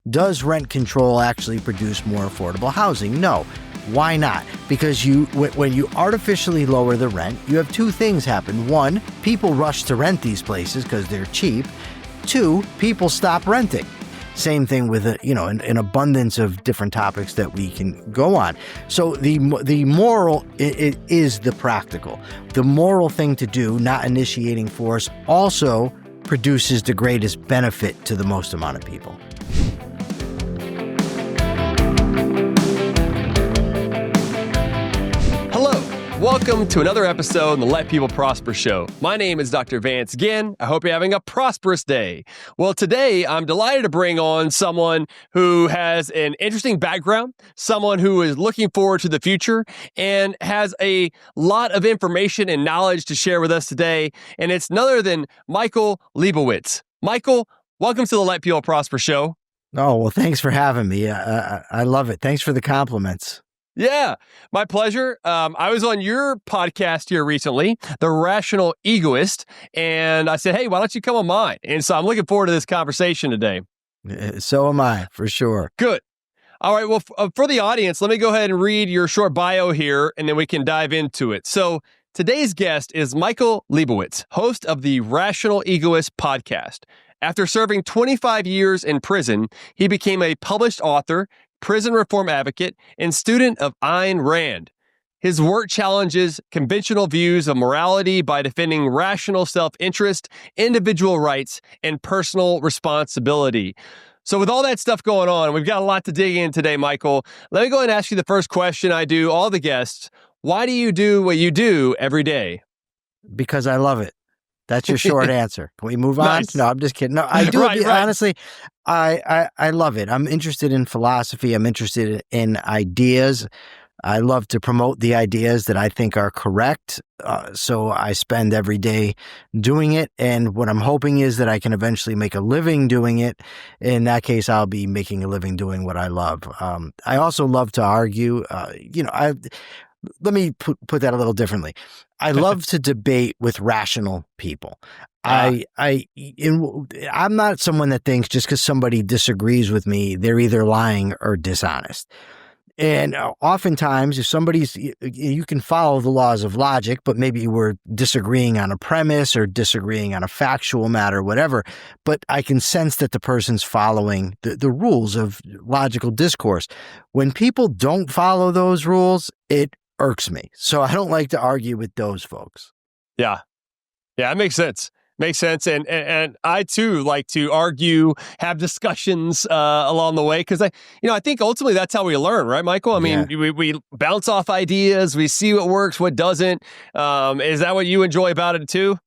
Does rent control actually produce more affordable housing? No. Why not? Because when you artificially lower the rent, you have two things happen. One, people rush to rent these places because they're cheap. Two, people stop renting. Same thing with an abundance of different topics that we can go on. So the moral is the practical. The moral thing to do, not initiating force, also produces the greatest benefit to the most amount of people. Welcome to another episode of the Let People Prosper Show. My name is Dr. Vance Ginn. I hope you're having a prosperous day. Well, today I'm delighted to bring on someone who has an interesting background, someone who is looking forward to the future and has a lot of information and knowledge to share with us today. And it's none other than Michael Liebowitz. Michael, welcome to the Let People Prosper Show. Oh, well, thanks for having me. I love it. Thanks for the compliments. Yeah, my pleasure. I was on your podcast here recently, The Rational Egoist, and I said, hey, why don't you come on mine? And so I'm looking forward to this conversation today. So am I, for sure. Good. All right, well, for the audience, let me go ahead and read your short bio here, and then we can dive into it. So today's guest is Michael Liebowitz, host of the Rational Egoist podcast. After serving 25 years in prison, he became a published author, prison reform advocate, and student of Ayn Rand. His work challenges conventional views of morality by defending rational self-interest, individual rights, and personal responsibility. So with all that stuff going on, we've got a lot to dig in today, Michael. Let me go ahead and ask you the first question I do all the guests. Why do you do what you do every day? Because I love it. That's your short answer. Can we move on? Nice. No, I'm just kidding. No, I do. Right. Honestly, I love it. I'm interested in philosophy. I'm interested in ideas. I love to promote the ideas that I think are correct. So I spend every day doing it. And what I'm hoping is that I can eventually make a living doing it. In that case, I'll be making a living doing what I love. I also love to argue. Let me put that a little differently. I love to debate with rational people. I'm not someone that thinks just because somebody disagrees with me, they're either lying or dishonest. And oftentimes, if you can follow the laws of logic, but maybe we're disagreeing on a premise or disagreeing on a factual matter, whatever, but I can sense that the person's following the rules of logical discourse. When people don't follow those rules, it irks me. So I don't like to argue with those folks. Yeah, it makes sense. Makes sense. And I too like to argue, have discussions along the way, because I think ultimately that's how we learn, right, Michael? I mean, we bounce off ideas, we see what works, what doesn't. Is that what you enjoy about it too?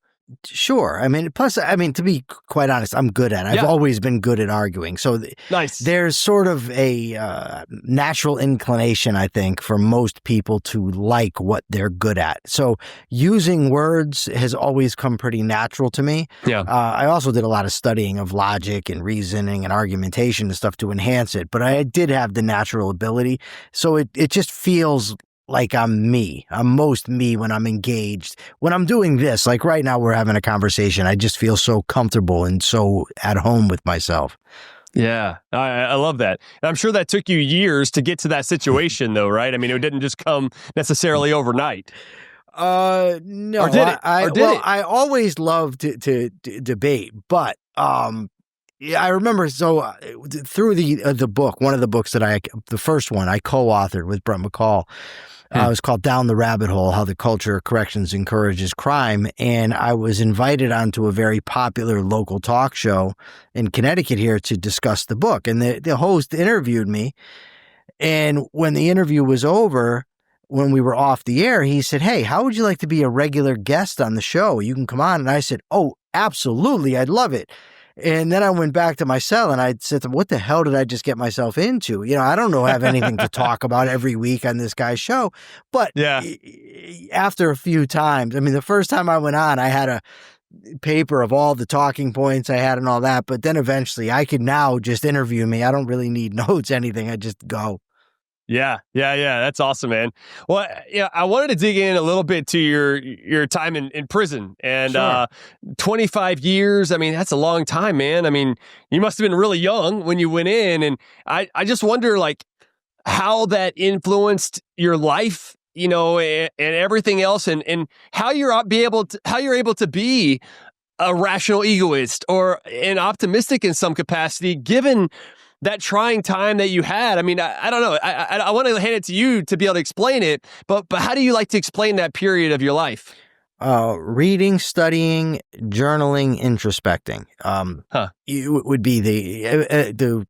Sure. To be quite honest, I'm good at it. I've always been good at arguing. So nice. There's sort of a natural inclination, I think, for most people to like what they're good at. So using words has always come pretty natural to me. Yeah. I also did a lot of studying of logic and reasoning and argumentation and stuff to enhance it. But I did have the natural ability. So it just feels like I'm me. I'm most me when I'm engaged. When I'm doing this, like right now we're having a conversation, I just feel so comfortable and so at home with myself. Yeah, I love that. And I'm sure that took you years to get to that situation though, right? I mean, it didn't just come necessarily overnight. No. Or did it? I always loved to debate, but I remember through the book, one of the books the first one I co-authored with Brett McCall. It was called Down the Rabbit Hole, How the Culture of Corrections Encourages Crime. And I was invited onto a very popular local talk show in Connecticut here to discuss the book. And the host interviewed me. And when the interview was over, when we were off the air, he said, hey, how would you like to be a regular guest on the show? You can come on. And I said, oh, absolutely. I'd love it. And then I went back to my cell and I said to him, what the hell did I just get myself into? I don't have anything to talk about every week on this guy's show. But after a few times, the first time I went on, I had a paper of all the talking points I had and all that. But then eventually I could now just interview me. I don't really need notes, anything. I just go. Yeah. That's awesome, man. Well, yeah, I wanted to dig in a little bit to your time in prison and Sure. 25 years. I mean, that's a long time, man. I mean, you must have been really young when you went in, and I just wonder like how that influenced your life, and everything else, and how you're able to be a rational egoist or an optimistic in some capacity, given that trying time that you had. I mean, I don't know. I want to hand it to you to be able to explain it, but how do you like to explain that period of your life? Reading, studying, journaling, introspecting. Would be the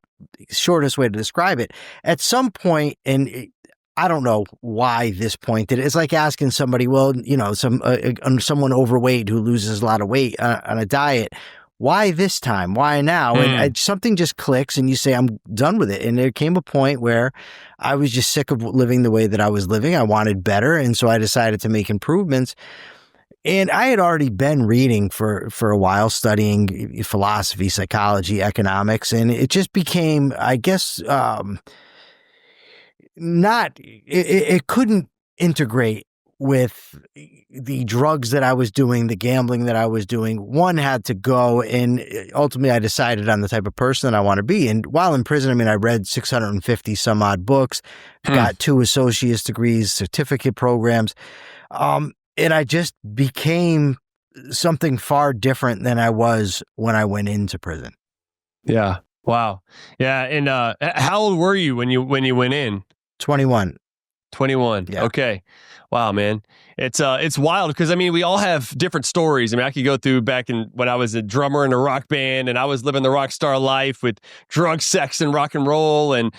shortest way to describe it. At some point, and I don't know why this point did it. It's like asking somebody, well, someone overweight who loses a lot of weight on a diet, why this time? Why now? And something just clicks and you say, I'm done with it. And there came a point where I was just sick of living the way that I was living. I wanted better. And so I decided to make improvements. And I had already been reading for a while, studying philosophy, psychology, economics. And it just became, I guess, it couldn't integrate with the drugs that I was doing, the gambling that I was doing. One had to go, and ultimately I decided on the type of person that I want to be. And while in prison, I mean, I read 650 some odd books, got 2 associate's degrees, certificate programs, and I just became something far different than I was when I went into prison. Yeah. Wow. Yeah. And how old were you when you went in? 21. 21. Yeah. Okay. Wow, man. It's wild because I mean we all have different stories. I mean I could go through back when I was a drummer in a rock band and I was living the rock star life with drugs, sex, and rock and roll, and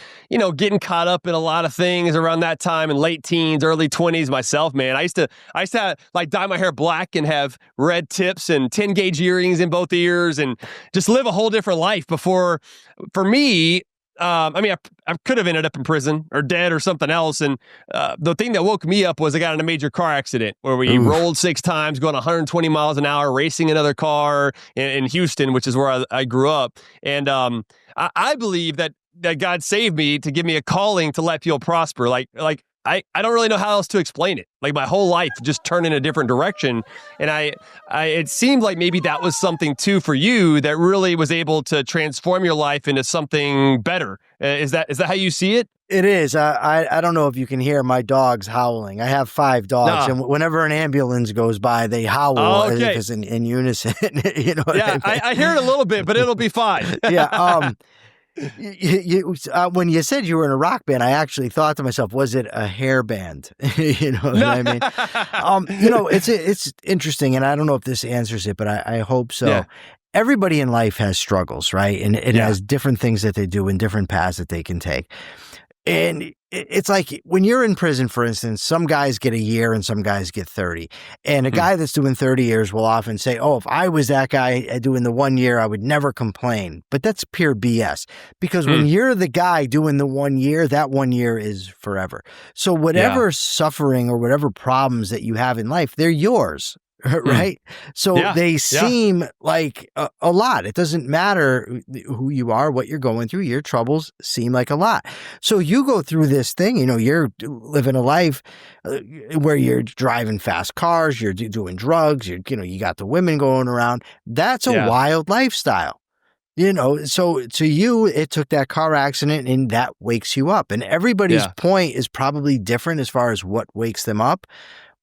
getting caught up in a lot of things around that time in late teens, early 20s myself, man. I used to have, like dye my hair black and have red tips and 10 gauge earrings in both ears and just live a whole different life before, for me. I mean, I could have ended up in prison or dead or something else. And the thing that woke me up was I got in a major car accident where we rolled 6 times, going 120 miles an hour, racing another car in Houston, which is where I grew up. And I believe that God saved me to give me a calling to let people prosper. Like I don't really know how else to explain it. Like my whole life just turned in a different direction. And it seemed like maybe that was something too for you that really was able to transform your life into something better. Is that how you see it? It is. I don't know if you can hear my dogs howling. I have 5 dogs, and whenever an ambulance goes by, they howl as if it's in unison. You know what I mean? I hear it a little bit, but it'll be fine. Yeah. When you said you were in a rock band, I actually thought to myself, was it a hair band? You know what I mean? It's interesting, and I don't know if this answers it, but I hope so. Yeah. Everybody in life has struggles, right? And it has different things that they do and different paths that they can take. And it's like when you're in prison, for instance, some guys get a year and some guys get 30. And a guy that's doing 30 years will often say, oh, if I was that guy doing the 1 year, I would never complain. But that's pure BS, because when you're the guy doing the 1 year, that 1 year is forever. So whatever suffering or whatever problems that you have in life, they're yours. Right. So they seem like a lot. It doesn't matter who you are, what you're going through. Your troubles seem like a lot. So you go through this thing, you're living a life where you're driving fast cars, you're doing drugs, you got the women going around. That's a wild lifestyle. So to you, it took that car accident and that wakes you up. And everybody's point is probably different as far as what wakes them up.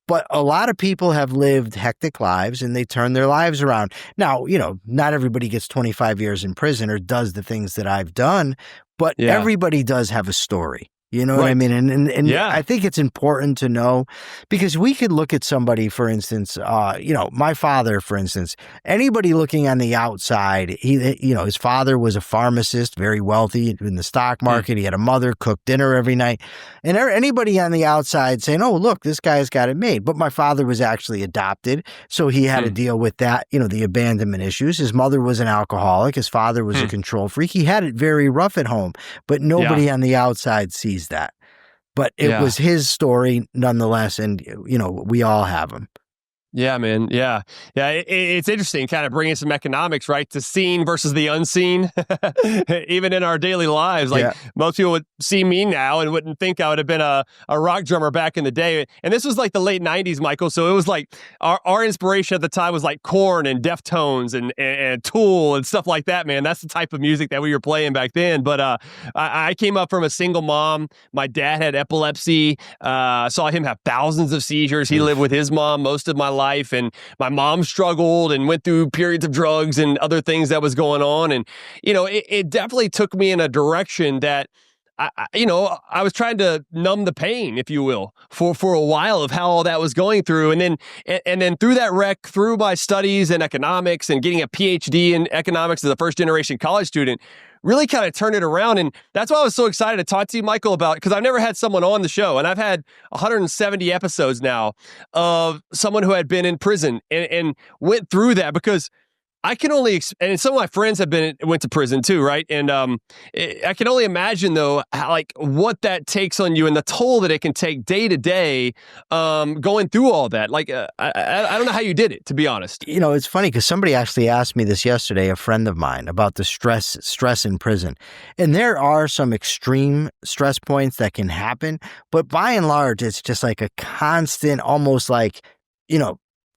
But a lot of people have lived hectic lives and they turn their lives around. Now, not everybody gets 25 years in prison or does the things that I've done, but everybody does have a story. You know what I mean? And I think it's important to know, because we could look at somebody, for instance, my father, for instance, anybody looking on the outside, his father was a pharmacist, very wealthy in the stock market. He had a mother, cooked dinner every night. And anybody on the outside saying, oh, look, this guy's got it made. But my father was actually adopted. So he had to deal with that, the abandonment issues. His mother was an alcoholic. His father was a control freak. He had it very rough at home, but nobody on the outside sees that. But it was his story nonetheless, and we all have them. Yeah, man. Yeah. Yeah. It's interesting kind of bringing some economics, right? To seen versus the unseen, even in our daily lives. Like Yeah. most people would see me now and wouldn't think I would have been a rock drummer back in the day. And this was like the late 90s, Michael. So it was like our inspiration at the time was like Korn and Deftones and Tool and stuff like that, man. That's the type of music that we were playing back then. But I came up from a single mom. My dad had epilepsy. Saw him have thousands of seizures. He lived with his mom most of my life, and my mom struggled and went through periods of drugs and other things that was going on. And, it definitely took me in a direction that I was trying to numb the pain, if you will, for a while of how all that was going through. And then through that wreck, through my studies in economics and getting a PhD in economics as a first generation college student, really kind of turned it around. And that's why I was so excited to talk to you, Michael, about, because I've never had someone on the show, and I've had 170 episodes now of someone who had been in prison and went through that, because I can only, and some of my friends went to prison too, right? And I can only imagine though, how, what that takes on you and the toll that it can take day to day, going through all that. I don't know how you did it, to be honest. It's funny because somebody actually asked me this yesterday, a friend of mine, about the stress in prison. And there are some extreme stress points that can happen, but by and large, it's just like a constant, almost like,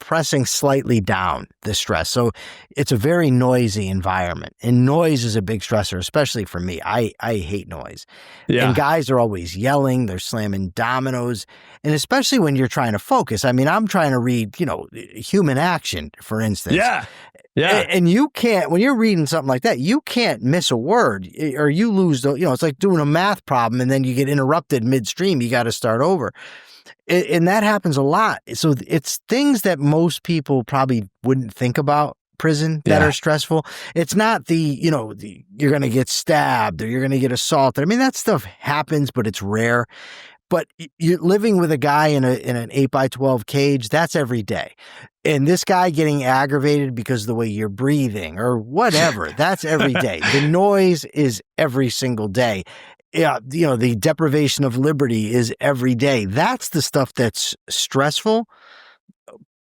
pressing slightly down the stress. So it's a very noisy environment, and noise is a big stressor, especially for me. I hate noise. Yeah. And guys are always yelling, they're slamming dominoes, and especially when you're trying to focus. I mean, I'm trying to read, human action, for instance. Yeah. Yeah. And you can't, when you're reading something like that, you can't miss a word, or you lose it's like doing a math problem and then you get interrupted midstream. You got to start over. And that happens a lot. So it's things that most people probably wouldn't think about prison that are stressful. It's not you're going to get stabbed or you're going to get assaulted. I mean, that stuff happens, but it's rare. But you're living with a guy in an 8x12 cage, that's every day. And this guy getting aggravated because of the way you're breathing or whatever, that's every day. The noise is every single day. Yeah, the deprivation of liberty is every day. That's the stuff that's stressful.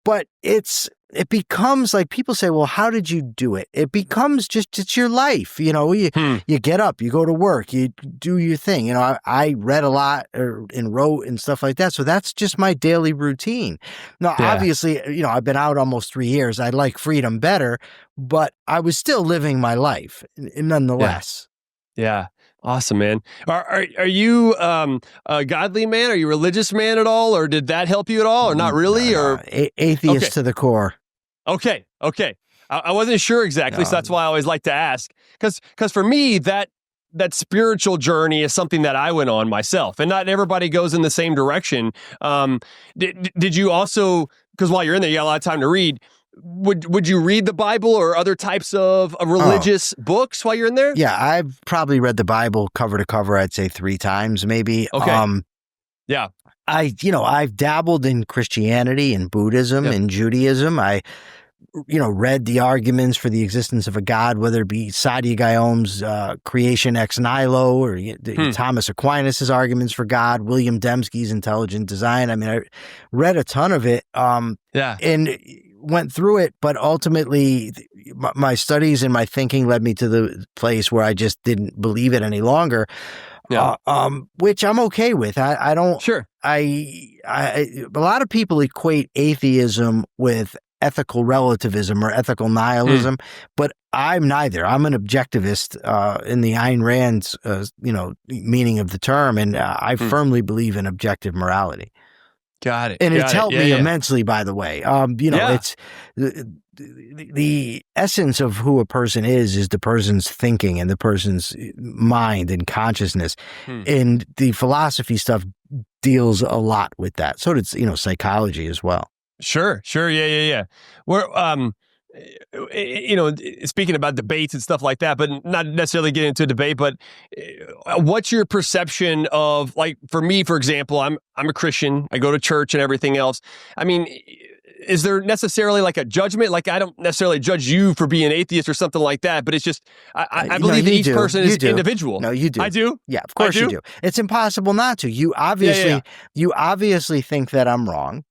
But it becomes like, people say, well, how did you do it? It becomes it's your life. You get up, you go to work, you do your thing. I read a lot and wrote and stuff like that. So that's just my daily routine. Now, obviously, I've been out almost 3 years. I like freedom better, but I was still living my life nonetheless. Yeah. Awesome, man. Are you a godly man? Are you a religious man at all? Or did that help you at all? Or not really? Or atheist to the core. Okay. I wasn't sure exactly, so that's why I always like to ask. Because for me, that spiritual journey is something that I went on myself, and not everybody goes in the same direction. Did you also, because while you're in there, you got a lot of time to read, would you read the Bible or other types of religious books while you're in there? Yeah, I've probably read the Bible cover to cover, I'd say 3 times maybe. Okay. Yeah. I've dabbled in Christianity and Buddhism and Judaism. I read the arguments for the existence of a God, whether it be Saadia Guyom's Creation Ex Nihilo or Thomas Aquinas' arguments for God, William Dembski's Intelligent Design. I mean, I read a ton of it. And went through it, but ultimately my studies and my thinking led me to the place where I just didn't believe it any longer. Which I'm okay with. I don't. Sure. A lot of people equate atheism with ethical relativism or ethical nihilism, but I'm neither. I'm an objectivist in the Ayn Rand's meaning of the term, and I firmly believe in objective morality. Got it. And it's helped me immensely, by the way. It's the essence of who a person is the person's thinking and the person's mind and consciousness. And the philosophy stuff deals a lot with that. So does, psychology as well. Sure. Yeah. We're, speaking about debates and stuff like that, but not necessarily getting into a debate, but what's your perception of, like, for me, for example, I'm a Christian, I go to church and everything else. I mean, is there necessarily like a judgment? Like, I don't necessarily judge you for being atheist or something like that, but it's just, I believe that each person is individual. No, you do. I do? Yeah, of course you do. It's impossible not to. You obviously think that I'm wrong.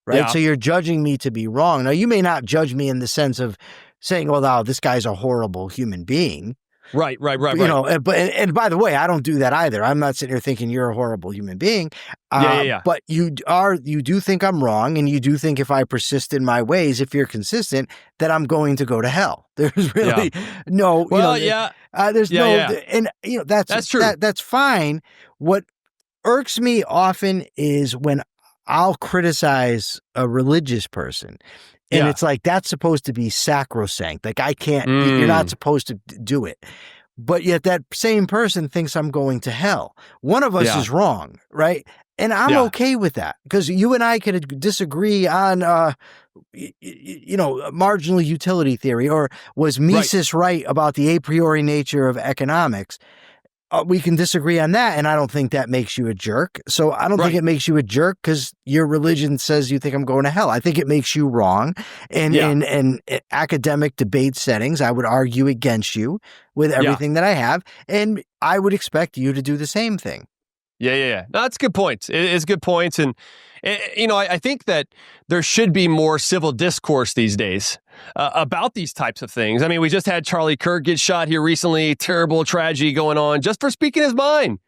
right? Yeah. So you're judging me to be wrong. Now, you may not judge me in the sense of saying, well, now this guy's a horrible human being. Right. You know, but and by the way, I don't do that either. I'm not sitting here thinking you're a horrible human being. Yeah. But you do think I'm wrong, and you do think if I persist in my ways, if you're consistent, that I'm going to go to hell. There's really no. Well, there's no, and you know that's true. That's fine. What irks me often is when I'll criticize a religious person. And it's like, that's supposed to be sacrosanct. Like, I can't, you're not supposed to do it. But yet that same person thinks I'm going to hell. One of us is wrong, right? And I'm okay with that, because you and I could disagree on, marginal utility theory, or was Mises right about the a priori nature of economics? We can disagree on that, and I don't think that makes you a jerk. So I don't think it makes you a jerk because your religion says you think I'm going to hell. I think it makes you wrong. And in academic debate settings, I would argue against you with everything that I have, and I would expect you to do the same thing. Yeah. No, that's good points. It's good points. And, I think that there should be more civil discourse these days about these types of things. I mean, we just had Charlie Kirk get shot here recently, terrible tragedy going on just for speaking his mind.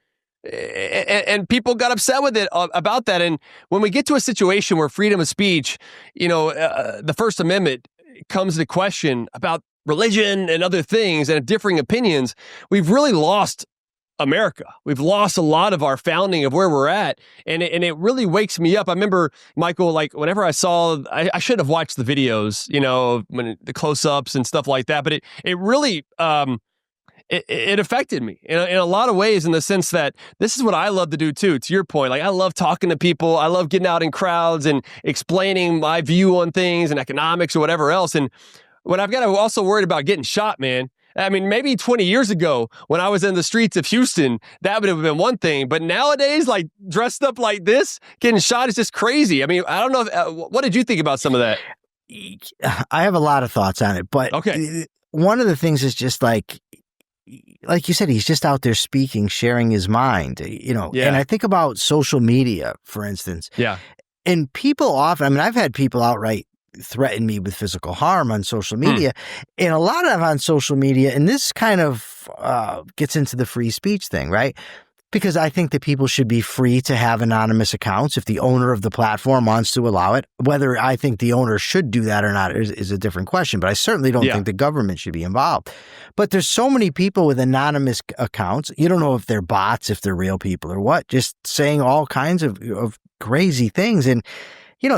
And people got upset with it about that. And when we get to a situation where freedom of speech, the First Amendment comes into question about religion and other things and differing opinions, we've really lost America. We've lost a lot of our founding of where we're at. And it really wakes me up. I remember, Michael, like whenever I should have watched the videos, when the close-ups and stuff like that, but it really, it affected me in a lot of ways, in the sense that this is what I love to do too. To your point, like I love talking to people. I love getting out in crowds and explaining my view on things and economics or whatever else. And when I've got to also worried about getting shot, man, I mean, maybe 20 years ago when I was in the streets of Houston, that would have been one thing. But nowadays, like dressed up like this, getting shot is just crazy. I mean, I don't know. What did you think about some of that? I have a lot of thoughts on it. But one of the things is just like you said, he's just out there speaking, sharing his mind, And I think about social media, for instance. Yeah. And people often, I mean, I've had people outright threaten me with physical harm on social media, and a lot of on social media, and this kind of gets into the free speech thing, right? Because I think that people should be free to have anonymous accounts if the owner of the platform wants to allow it. Whether I think the owner should do that or not is a different question, but I certainly don't think the government should be involved. But there's so many people with anonymous accounts. You don't know if they're bots, if they're real people or what, just saying all kinds of crazy things. And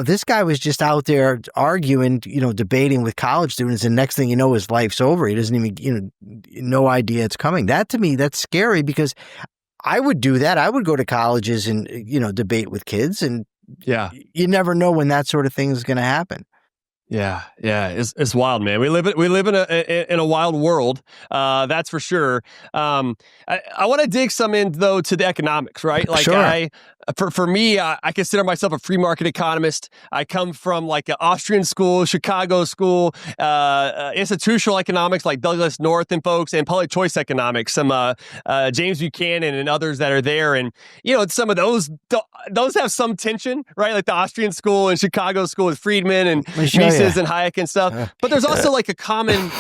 this guy was just out there arguing, debating with college students, and next thing you know, his life's over. He doesn't even, no idea it's coming. That, to me, that's scary, because I would do that. I would go to colleges and, debate with kids, and you never know when that sort of thing is going to happen. Yeah, it's wild, man. We live in a wild world. That's for sure. I want to dig some in though to the economics, right? Like sure. For me, I consider myself a free market economist. I come from like an Austrian school, Chicago school, institutional economics like Douglas North and folks, and public choice economics, some James Buchanan and others that are there. And some of those have some tension, right? Like the Austrian school and Chicago school with Friedman and Mises and Hayek and stuff. But there's also like a common,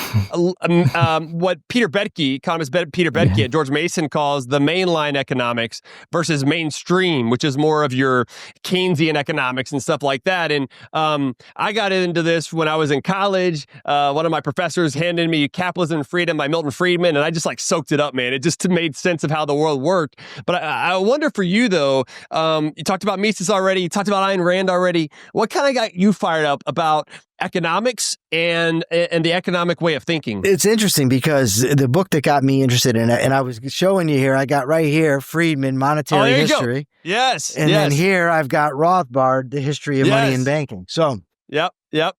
what economist Peter Bedke at George Mason calls the mainline economics versus mainstream, which is more of your Keynesian economics and stuff like that. And I got into this when I was in college. One of my professors handed me Capitalism and Freedom by Milton Friedman, and I just like soaked it up, man. It just made sense of how the world worked. But I wonder for you though, you talked about Mises already, you talked about Ayn Rand already. What kind of got you fired up about economics and the economic way of thinking? It's interesting because the book that got me interested in it, and I was showing you here, I got right here, Friedman, Monetary History. Go. Yes. And then here I've got Rothbard, The History of Money and Banking. So Yep.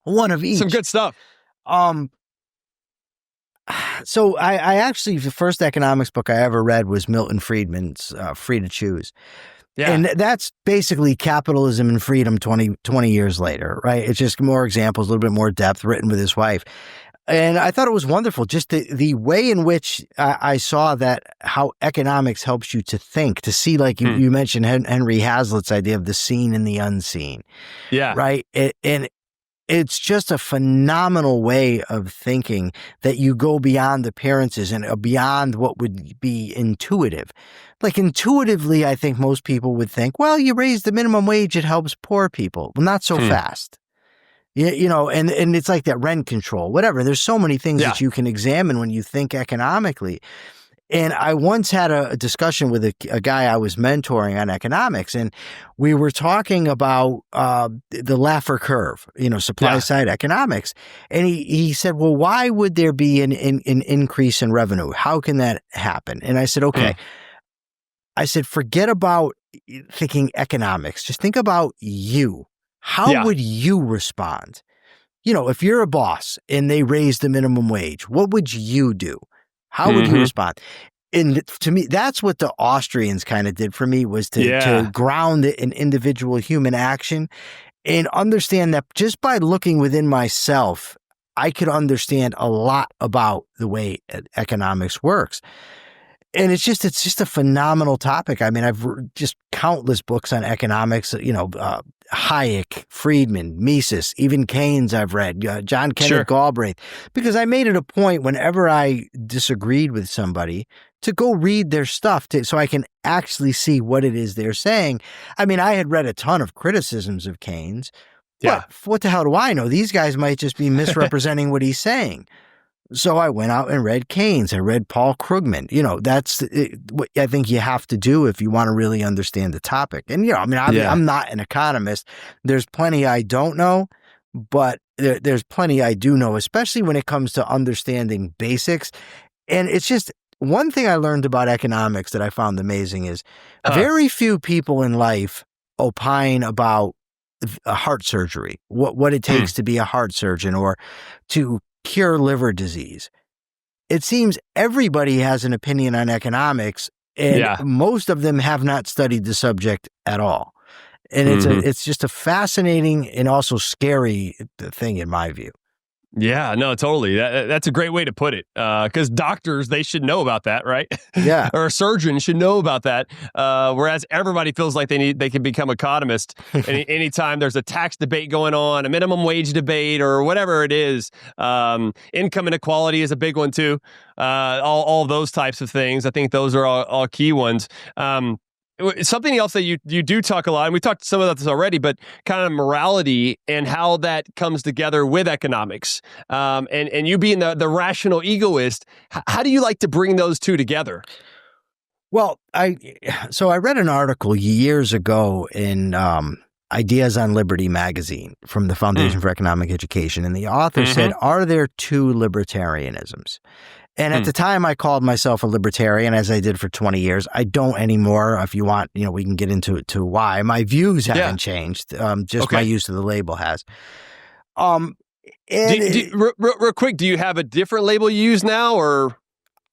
One of each. Some good stuff. So I actually, the first economics book I ever read was Milton Friedman's Free to Choose. Yeah. And that's basically Capitalism and Freedom 20 years later, right? It's just more examples, a little bit more depth, written with his wife. And I thought it was wonderful, just the way in which I saw that how economics helps you to think, to see, like you mentioned Henry Hazlitt's idea of the seen and the unseen. Yeah. Right. And it's just a phenomenal way of thinking that you go beyond appearances and beyond what would be intuitive. Like intuitively, I think most people would think, well, you raise the minimum wage, it helps poor people. Well, not so fast. You know, and it's like that rent control, whatever. There's so many things that you can examine when you think economically. And I once had a discussion with a guy I was mentoring on economics, and we were talking about the Laffer curve, you know, supply side economics. And he said, well, why would there be an increase in revenue? How can that happen? And I said, okay. I said, forget about thinking economics. Just think about you. How would you respond? You know, if you're a boss and they raise the minimum wage, what would you do? How would you respond? And to me, that's what the Austrians kind of did for me, was to ground it in individual human action and understand that just by looking within myself, I could understand a lot about the way economics works. And it's just a phenomenal topic. I mean, I've just countless books on economics, you know, Hayek, Friedman, Mises, even Keynes I've read, John Kenneth Galbraith, because I made it a point whenever I disagreed with somebody to go read their stuff so I can actually see what it is they're saying. I mean, I had read a ton of criticisms of Keynes. But what the hell do I know? These guys might just be misrepresenting what he's saying. So I went out and read Keynes. I read Paul Krugman. You know, that's what I think you have to do if you want to really understand the topic. And, you know, I mean, I'm not an economist. There's plenty I don't know, but there's plenty I do know, especially when it comes to understanding basics. And it's just one thing I learned about economics that I found amazing is very few people in life opine about a heart surgery, what it takes to be a heart surgeon or to cure liver disease. It seems everybody has an opinion on economics, and most of them have not studied the subject at all. And it's just a fascinating and also scary thing in my view. Yeah, no, totally. That's a great way to put it. Because doctors, they should know about that, right? Yeah. Or a surgeon should know about that. Whereas everybody feels like they can become economists. Anytime there's a tax debate going on, a minimum wage debate, or whatever it is, income inequality is a big one too. All those types of things. I think those are all key ones. Something else that you do talk a lot, and we talked some about this already, but kind of morality and how that comes together with economics. And you being the rational egoist, how do you like to bring those two together? Well, I read an article years ago in Ideas on Liberty magazine from the Foundation for Economic Education, and the author said, "Are there two libertarianisms?" And at the time, I called myself a libertarian, as I did for 20 years. I don't anymore. If you want, you know, we can get into why. My views haven't changed. Just my use of the label has. Real quick, do you have a different label you use now, or?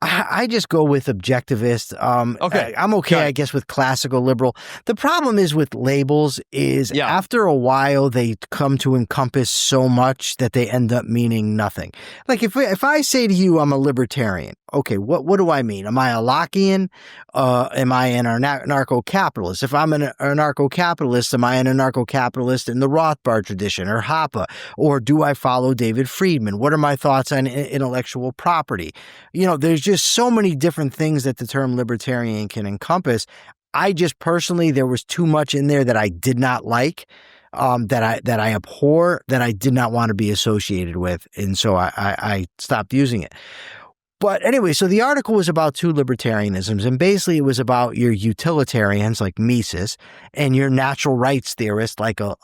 I just go with objectivist. I'm okay, I guess, with classical liberal. The problem is with labels is after a while, they come to encompass so much that they end up meaning nothing. Like if I say to you, I'm a libertarian, okay, what do I mean? Am I a Lockean? Am I an anarcho-capitalist? If I'm an anarcho-capitalist, am I an anarcho-capitalist in the Rothbard tradition or Hoppe? Or do I follow David Friedman? What are my thoughts on intellectual property? You know, there's just so many different things that the term libertarian can encompass. I just personally, there was too much in there that I did not like, that I abhor, that I did not want to be associated with. And so I stopped using it. But anyway, so the article was about two libertarianisms, and basically it was about your utilitarians like Mises and your natural rights theorists like a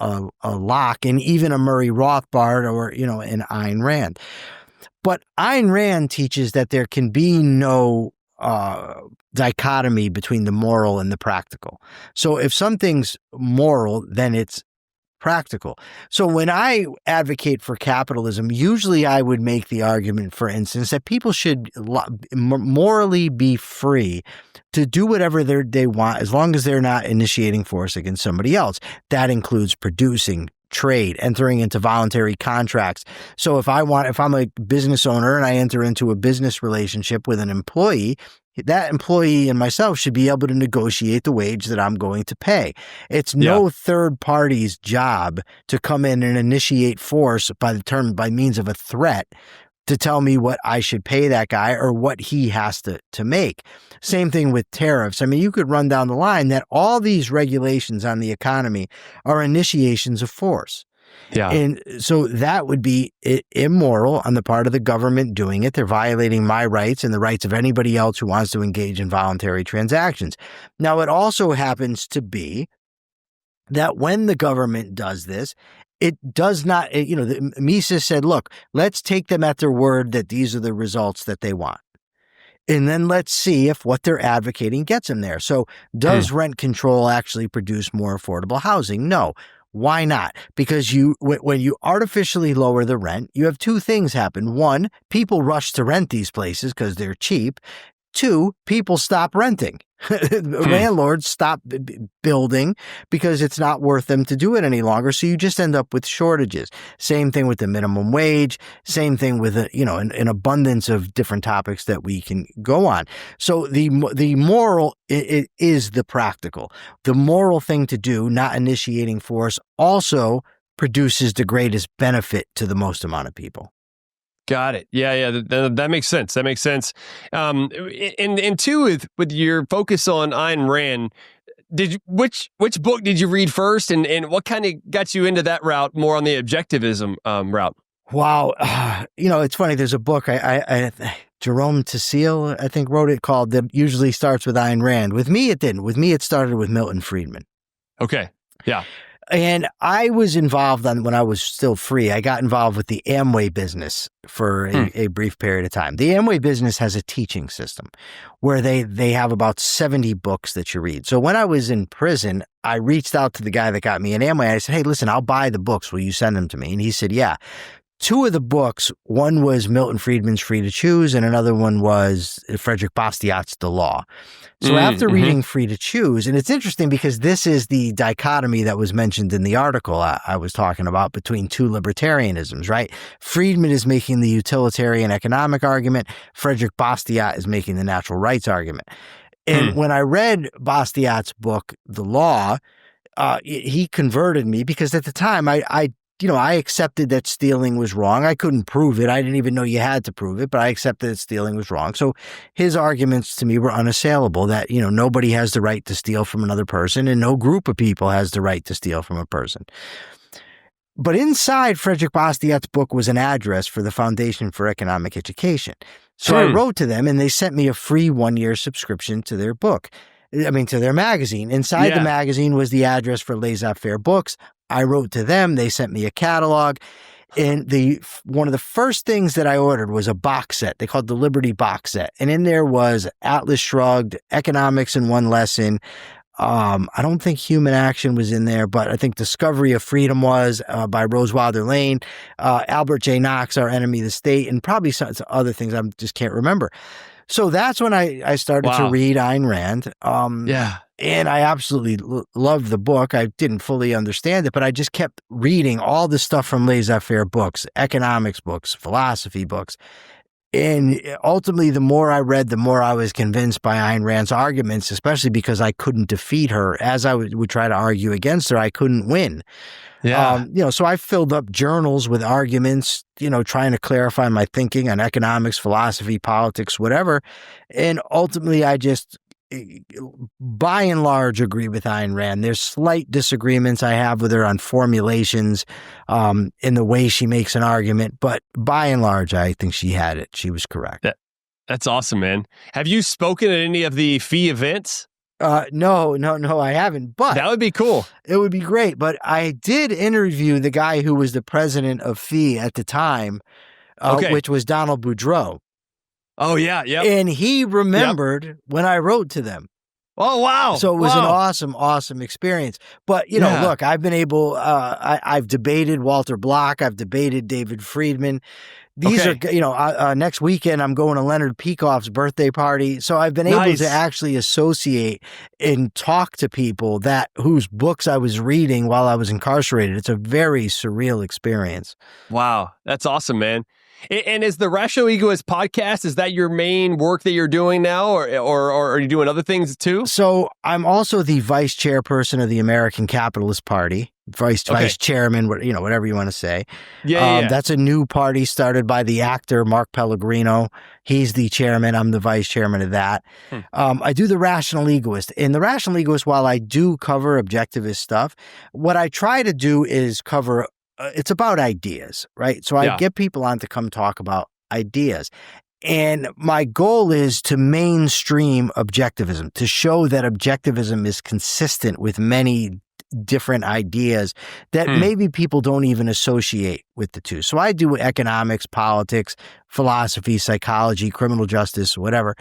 Locke and even a Murray Rothbard or, you know, an Ayn Rand. But Ayn Rand teaches that there can be no dichotomy between the moral and the practical. So if something's moral, then it's practical. So when I advocate for capitalism, usually I would make the argument, for instance, that people should morally be free to do whatever they want as long as they're not initiating force against somebody else. That includes producing trade, entering into voluntary contracts. So if I'm a business owner and I enter into a business relationship with an employee, that employee and myself should be able to negotiate the wage that I'm going to pay. It's no third party's job to come in and initiate force by means of a threat to tell me what I should pay that guy or what he has to make. Same thing with tariffs. I mean, you could run down the line that all these regulations on the economy are initiations of force. Yeah. And so that would be immoral on the part of the government doing it. They're violating my rights and the rights of anybody else who wants to engage in voluntary transactions. Now, it also happens to be that when the government does this, it does not, Mises said, look, let's take them at their word that these are the results that they want. And then let's see if what they're advocating gets them there. So does rent control actually produce more affordable housing? No. Why not? Because when you artificially lower the rent, you have two things happen. One, people rush to rent these places because they're cheap. Two, people stop renting. Landlords stop building because it's not worth them to do it any longer. So you just end up with shortages. Same thing with the minimum wage. Same thing with an abundance of different topics that we can go on. So the moral is the practical. The moral thing to do, not initiating force, also produces the greatest benefit to the most amount of people. Got it. Yeah. That makes sense. And two, with your focus on Ayn Rand, which book did you read first, and what kind of got you into that route, more on the objectivism route? Wow. It's funny. There's a book I Jerome Tassil, I think, wrote it, called that usually starts with Ayn Rand. With me, it didn't. With me, it started with Milton Friedman. Okay. Yeah. And I was involved when I was still free. I got involved with the Amway business for a brief period of time. The Amway business has a teaching system where they have about 70 books that you read. So when I was in prison, I reached out to the guy that got me in Amway. I said, hey, listen, I'll buy the books. Will you send them to me? And he said, yeah. Two of the books, one was Milton Friedman's Free to Choose, and another one was Frederick Bastiat's The Law. So after reading Free to Choose, and it's interesting because this is the dichotomy that was mentioned in the article I was talking about between two libertarianisms, right? Friedman is making the utilitarian economic argument. Frederick Bastiat is making the natural rights argument. And when I read Bastiat's book, The Law, he converted me because at the time I accepted that stealing was wrong. I couldn't prove it. I didn't even know you had to prove it, but I accepted that stealing was wrong. So his arguments to me were unassailable, that, nobody has the right to steal from another person and no group of people has the right to steal from a person. But inside Frederick Bastiat's book was an address for the Foundation for Economic Education. So I wrote to them and they sent me a free 1-year subscription to their to their magazine. Inside the magazine was the address for laissez-faire books. I wrote to them. They sent me a catalog. And one of the first things that I ordered was a box set. They called the Liberty box set. And in there was Atlas Shrugged, Economics in One Lesson. I don't think Human Action was in there, but I think Discovery of Freedom was by Rose Wilder Lane, Albert J. Knox, Our Enemy the State, and probably some other things I just can't remember. So that's when I started to read Ayn Rand. And I absolutely loved the book. I didn't fully understand it, but I just kept reading all the stuff from laissez-faire books, economics books, philosophy books. And ultimately, the more I read, the more I was convinced by Ayn Rand's arguments, especially because I couldn't defeat her. As I would try to argue against her, I couldn't win. So I filled up journals with arguments, trying to clarify my thinking on economics, philosophy, politics, whatever. And ultimately, I just, by and large, agree with Ayn Rand. There's slight disagreements I have with her on formulations, in the way she makes an argument. But by and large, I think she had it. She was correct. That's awesome, man. Have you spoken at any of the FEE events? No, I haven't, but that would be cool. It would be great. But I did interview the guy who was the president of FEE at the time, which was Donald Boudreaux. Oh, yeah. And he remembered when I wrote to them. Oh, wow. So it was an awesome experience. But, look, I've been able, I've debated Walter Block. I've debated David Friedman. These are, next weekend I'm going to Leonard Peikoff's birthday party. So I've been able to actually associate and talk to people whose books I was reading while I was incarcerated. It's a very surreal experience. Wow. That's awesome, man. And is the Rational Egoist podcast, is that your main work that you're doing now, or are you doing other things too? So I'm also the vice chairperson of the American Capitalist Party, vice chairman, whatever you want to say. Yeah. That's a new party started by the actor Mark Pellegrino. He's the chairman. I'm the vice chairman of that. I do the Rational Egoist. In the Rational Egoist, while I do cover objectivist stuff, what I try to do is cover it's about ideas, right? So I get people on to come talk about ideas. And my goal is to mainstream objectivism, to show that objectivism is consistent with many different ideas that maybe people don't even associate with the two. So I do economics, politics, philosophy, psychology, criminal justice, whatever.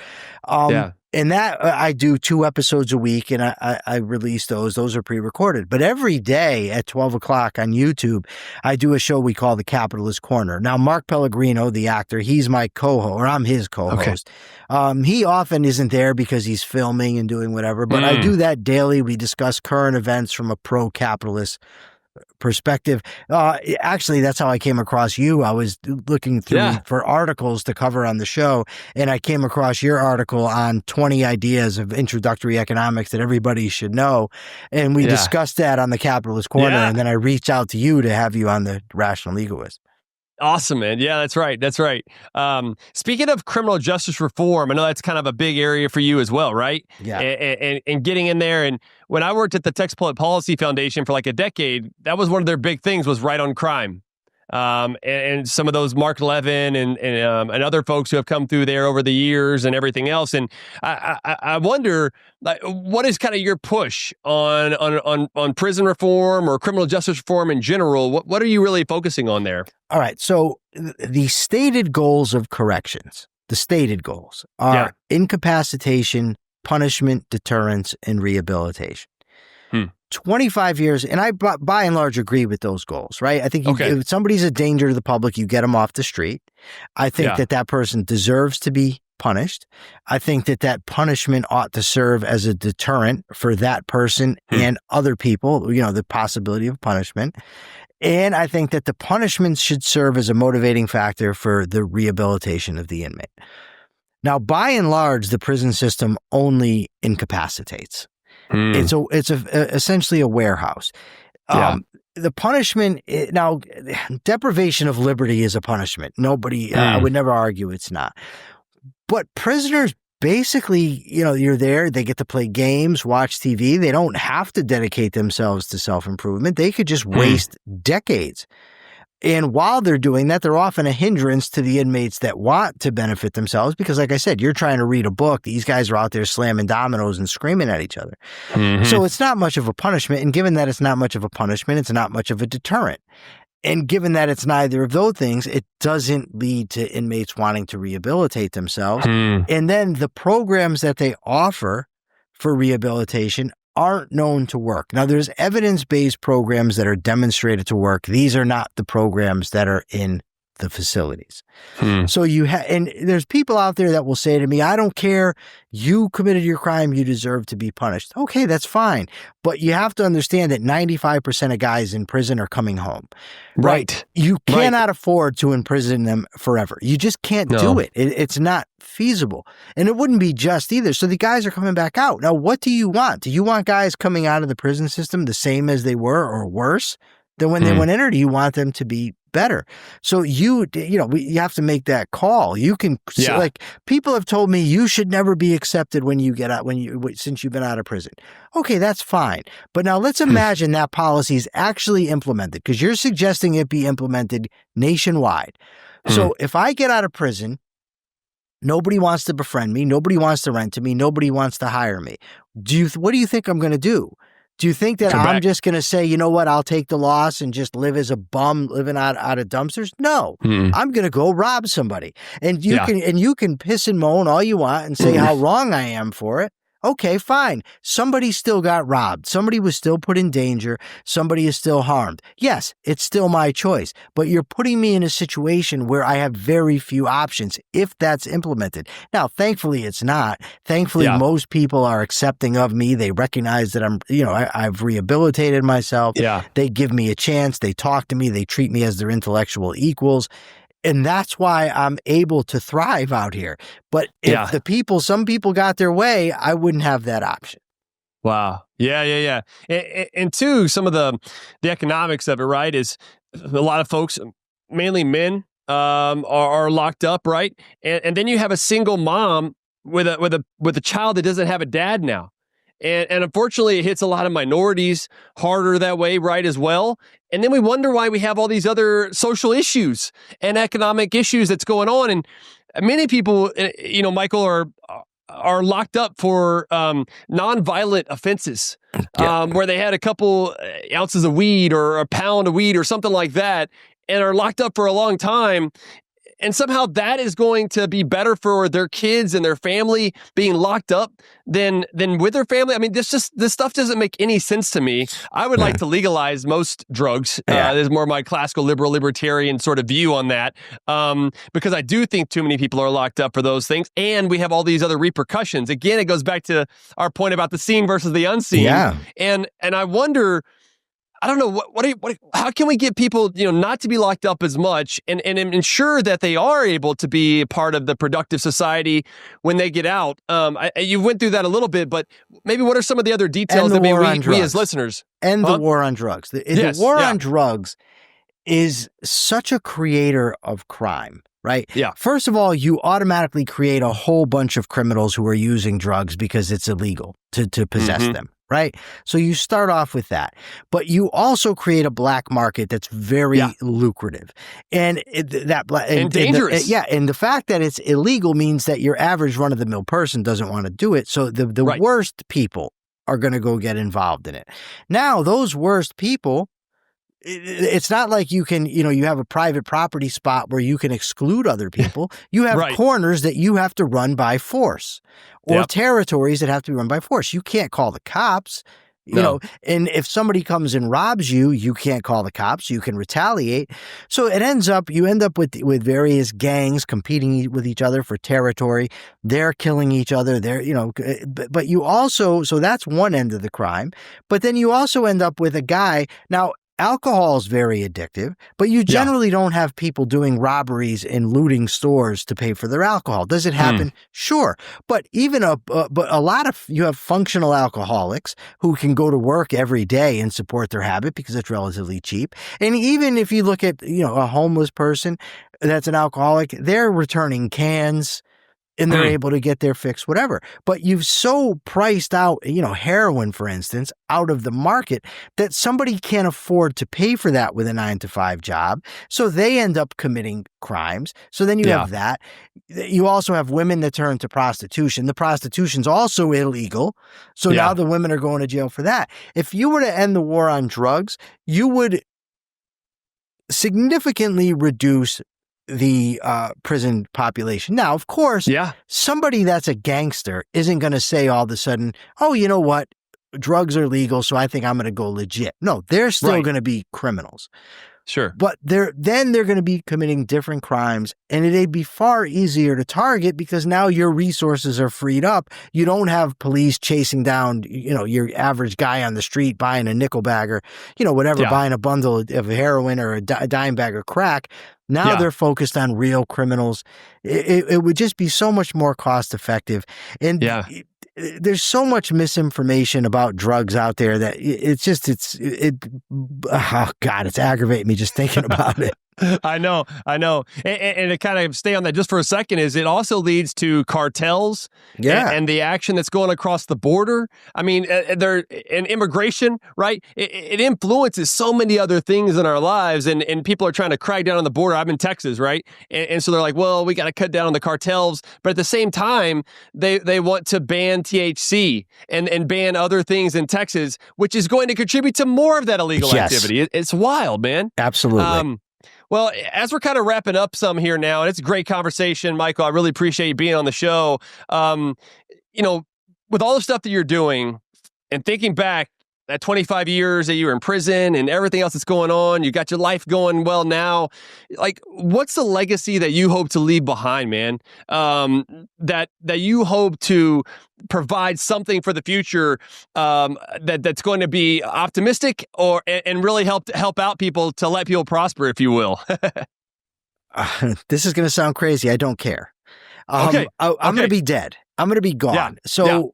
And that I do 2 episodes a week, and I release those. Those are pre-recorded. But every day at 12 o'clock on YouTube, I do a show we call The Capitalist Corner. Now, Mark Pellegrino, the actor, he's my co-host, or I'm his co-host. He often isn't there because he's filming and doing whatever, but I do that daily. We discuss current events from a pro-capitalist perspective. Actually, that's how I came across you. I was looking through for articles to cover on the show, and I came across your article on 20 ideas of introductory economics that everybody should know. And we discussed that on the Capitalist Corner, and then I reached out to you to have you on the Rational Egoist. Awesome, man. Yeah, that's right. That's right. Speaking of criminal justice reform, I know that's kind of a big area for you as well, right? Yeah. And getting in there. And when I worked at the Texas Public Policy Foundation for like a decade, that was one of their big things was right on crime. And some of those Mark Levin and other folks who have come through there over the years and everything else. And I wonder, like, what is kind of your push on prison reform or criminal justice reform in general? What are you really focusing on there? All right. So the stated goals of corrections, the stated goals are incapacitation, punishment, deterrence, and rehabilitation. 25 years, and I by and large agree with those goals, right? I think if somebody's a danger to the public, you get them off the street. I think that person deserves to be punished. I think that punishment ought to serve as a deterrent for that person and other people, the possibility of punishment. And I think that the punishment should serve as a motivating factor for the rehabilitation of the inmate. Now, by and large, the prison system only incapacitates. It's essentially a warehouse. The punishment now, deprivation of liberty is a punishment. Nobody, I would never argue it's not. But prisoners basically, you're there. They get to play games, watch TV. They don't have to dedicate themselves to self-improvement. They could just waste decades. And while they're doing that, they're often a hindrance to the inmates that want to benefit themselves because, like I said, you're trying to read a book. These guys are out there slamming dominoes and screaming at each other. So it's not much of a punishment. And given that it's not much of a punishment, it's not much of a deterrent. And given that it's neither of those things, it doesn't lead to inmates wanting to rehabilitate themselves. And then the programs that they offer for rehabilitation aren't known to work. Now, there's evidence-based programs that are demonstrated to work. These are not the programs that are in the facilities. So and there's people out there that will say to me, I don't care, you committed your crime, you deserve to be punished. Okay, that's fine. But you have to understand that 95% of guys in prison are coming home. Right. You cannot afford to imprison them forever. You just can't do it. It's not feasible. And it wouldn't be just either. So the guys are coming back out. Now, what do you want? Do you want guys coming out of the prison system the same as they were or worse than when they went in, or do you want them to be better? So you have to make that call. You can like people have told me you should never be accepted when you get out, since you've been out of prison. Okay, that's fine. But now let's imagine that policy is actually implemented because you're suggesting it be implemented nationwide. So if I get out of prison, nobody wants to befriend me, nobody wants to rent to me, nobody wants to hire me. What do you think I'm going to do? Do you think that I'm just going to say, you know what, I'll take the loss and just live as a bum living out of dumpsters? No, I'm going to go rob somebody. And you can piss and moan all you want and say how wrong I am for it. Okay, fine. Somebody still got robbed. Somebody was still put in danger. Somebody is still harmed. Yes, it's still my choice, but you're putting me in a situation where I have very few options if that's implemented. Now, thankfully, it's not. Thankfully, most people are accepting of me. They recognize that I've rehabilitated myself. Yeah. They give me a chance. They talk to me. They treat me as their intellectual equals. And that's why I'm able to thrive out here. But if some people got their way, I wouldn't have that option. Wow. Yeah. And two, some of the economics of it, right, is a lot of folks, mainly men, are locked up, right? And then you have a single mom with a child that doesn't have a dad now. And unfortunately, it hits a lot of minorities harder that way, right, as well. And then we wonder why we have all these other social issues and economic issues that's going on. And many people, Michael, are locked up for nonviolent offenses, where they had a couple ounces of weed or a pound of weed or something like that, and are locked up for a long time. And somehow that is going to be better for their kids and their family being locked up than with their family. I mean, this stuff doesn't make any sense to me. I would like to legalize most drugs. There's more of my classical liberal libertarian sort of view on that, because I do think too many people are locked up for those things, and we have all these other repercussions. Again, it goes back to our point about the seen versus the unseen. Yeah. And I wonder, I don't know how can we get people, not to be locked up as much and ensure that they are able to be a part of the productive society when they get out. You went through that a little bit, but maybe what are some of the other details that maybe we as listeners the war on drugs? The war on drugs is such a creator of crime. Right? Yeah. First of all, you automatically create a whole bunch of criminals who are using drugs because it's illegal to possess them. Right? So you start off with that, but you also create a black market that's very lucrative and dangerous. And the fact that it's illegal means that your average run-of-the-mill person doesn't want to do it. So the worst people are going to go get involved in it. Now, those worst people, it's not like you can, you have a private property spot where you can exclude other people. You have corners that you have to run by force, or territories that have to be run by force. You can't call the cops, and if somebody comes and robs you, you can't call the cops. You can retaliate. So you end up with various gangs competing with each other for territory. They're killing each other. But you also, so that's one end of the crime. But then you also end up with a guy. Now, alcohol is very addictive, but you generally don't have people doing robberies and looting stores to pay for their alcohol. Does it happen? Sure. But even you have functional alcoholics who can go to work every day and support their habit because it's relatively cheap. And even if you look at, a homeless person that's an alcoholic, they're returning cans and they're able to get their fix, whatever. But you've so priced out, heroin, for instance, out of the market that somebody can't afford to pay for that with a 9-to-5 job. So they end up committing crimes. So then you have that. You also have women that turn to prostitution. The prostitution's also illegal. So now the women are going to jail for that. If you were to end the war on drugs, you would significantly reduce the prison population. Now, of course, somebody that's a gangster isn't going to say all of a sudden, oh, you know what? Drugs are legal, so I think I'm going to go legit. No, they're still going to be criminals. Sure. But they're going to be committing different crimes, and it'd be far easier to target because now your resources are freed up. You don't have police chasing down, your average guy on the street buying a nickel bag or, buying a bundle of heroin or a dime bag of crack. Now they're focused on real criminals. It would just be so much more cost effective. And there's so much misinformation about drugs out there that it's aggravating me just thinking about it. I know. And to kind of stay on that just for a second is it also leads to cartels and the action that's going across the border. I mean, and immigration, right? It influences so many other things in our lives and people are trying to crack down on the border. I'm in Texas, right? And so they're like, well, we got to cut down on the cartels. But at the same time, they want to ban THC and ban other things in Texas, which is going to contribute to more of that illegal activity. It's wild, man. Absolutely. Well, as we're kind of wrapping up some here now, and it's a great conversation, Michael, I really appreciate you being on the show. with all the stuff that you're doing and thinking back that 25 years that you were in prison and everything else that's going on, you got your life going well now. Like, what's the legacy that you hope to leave behind, man? That you hope to provide something for the future that's going to be optimistic and really help out people, to let people prosper, if you will. This is going to sound crazy. I don't care. Okay. I'm going to be dead. I'm going to be gone. Yeah. So,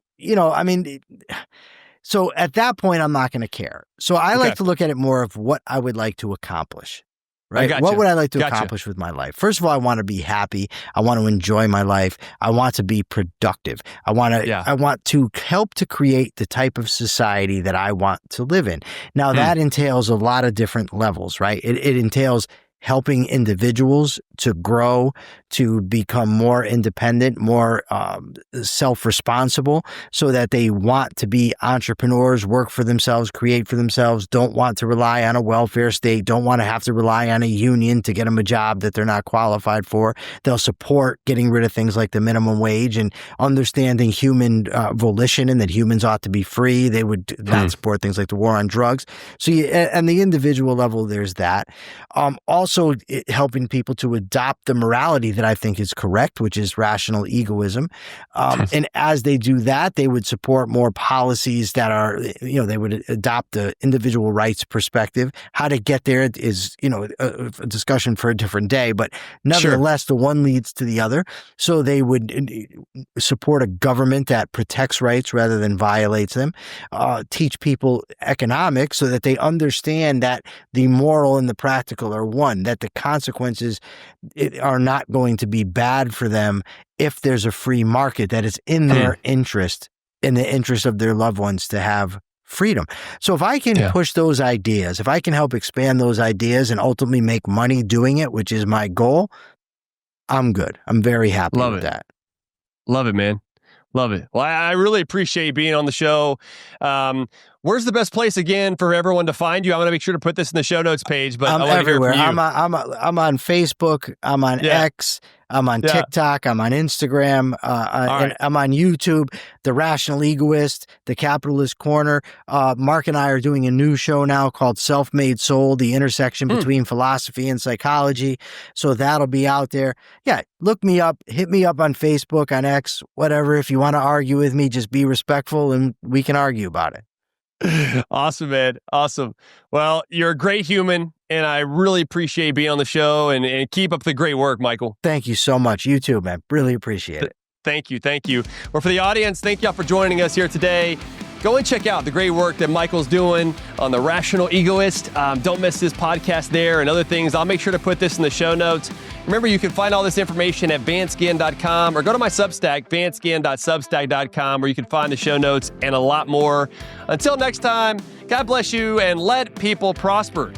so at that point, I'm not going to care. So I like to look at it more of what I would like to accomplish, right? What would I like to accomplish with my life? First of all, I want to be happy. I want to enjoy my life. I want to be productive. I want to help to create the type of society that I want to live in. Now, that entails a lot of different levels, right? It entails helping individuals to grow, to become more independent, more self-responsible, so that they want to be entrepreneurs, work for themselves, create for themselves, don't want to rely on a welfare state, don't want to have to rely on a union to get them a job that they're not qualified for. They'll support getting rid of things like the minimum wage and understanding human volition and that humans ought to be free. They would not support things like the war on drugs. So, and the individual level, there's that. Also, helping people to adopt the morality that I think is correct, which is rational egoism. And as they do that, they would support more policies that are, they would adopt the individual rights perspective. How to get there is, a discussion for a different day, but nevertheless, the one leads to the other. So they would support a government that protects rights rather than violates them, teach people economics so that they understand that the moral and the practical are one, that the consequences are not going to be bad for them if there's a free market, that it's in their interest, in the interest of their loved ones, to have freedom. So if I can push those ideas, if I can help expand those ideas and ultimately make money doing it, which is my goal, I'm good. I'm very happy with that. Love it, man. Love it. Well, I really appreciate you being on the show. Where's the best place again for everyone to find you? I'm going to make sure to put this in the show notes page, but I'm I want everywhere. to hear from you. I'm on Facebook. I'm on X. I'm on TikTok. I'm on Instagram. And I'm on YouTube. The Rational Egoist, The Capitalist Corner. Mark and I are doing a new show now called Self-Made Soul, the intersection between philosophy and psychology. So that'll be out there. Yeah, look me up. Hit me up on Facebook, on X, whatever. If you want to argue with me, just be respectful and we can argue about it. Awesome, man. Awesome. Well, you're a great human, and I really appreciate being on the show, and keep up the great work, Michael. Thank you so much. You too, man. Really appreciate it. Thank you. Thank you. Well, for the audience, thank y'all for joining us here today. Go and check out the great work that Michael's doing on the Rational Egoist. Don't miss this podcast there and other things. I'll make sure to put this in the show notes. Remember, you can find all this information at vanceginn.com or go to my Substack, vanceginn.substack.com, where you can find the show notes and a lot more. Until next time, God bless you and let people prosper.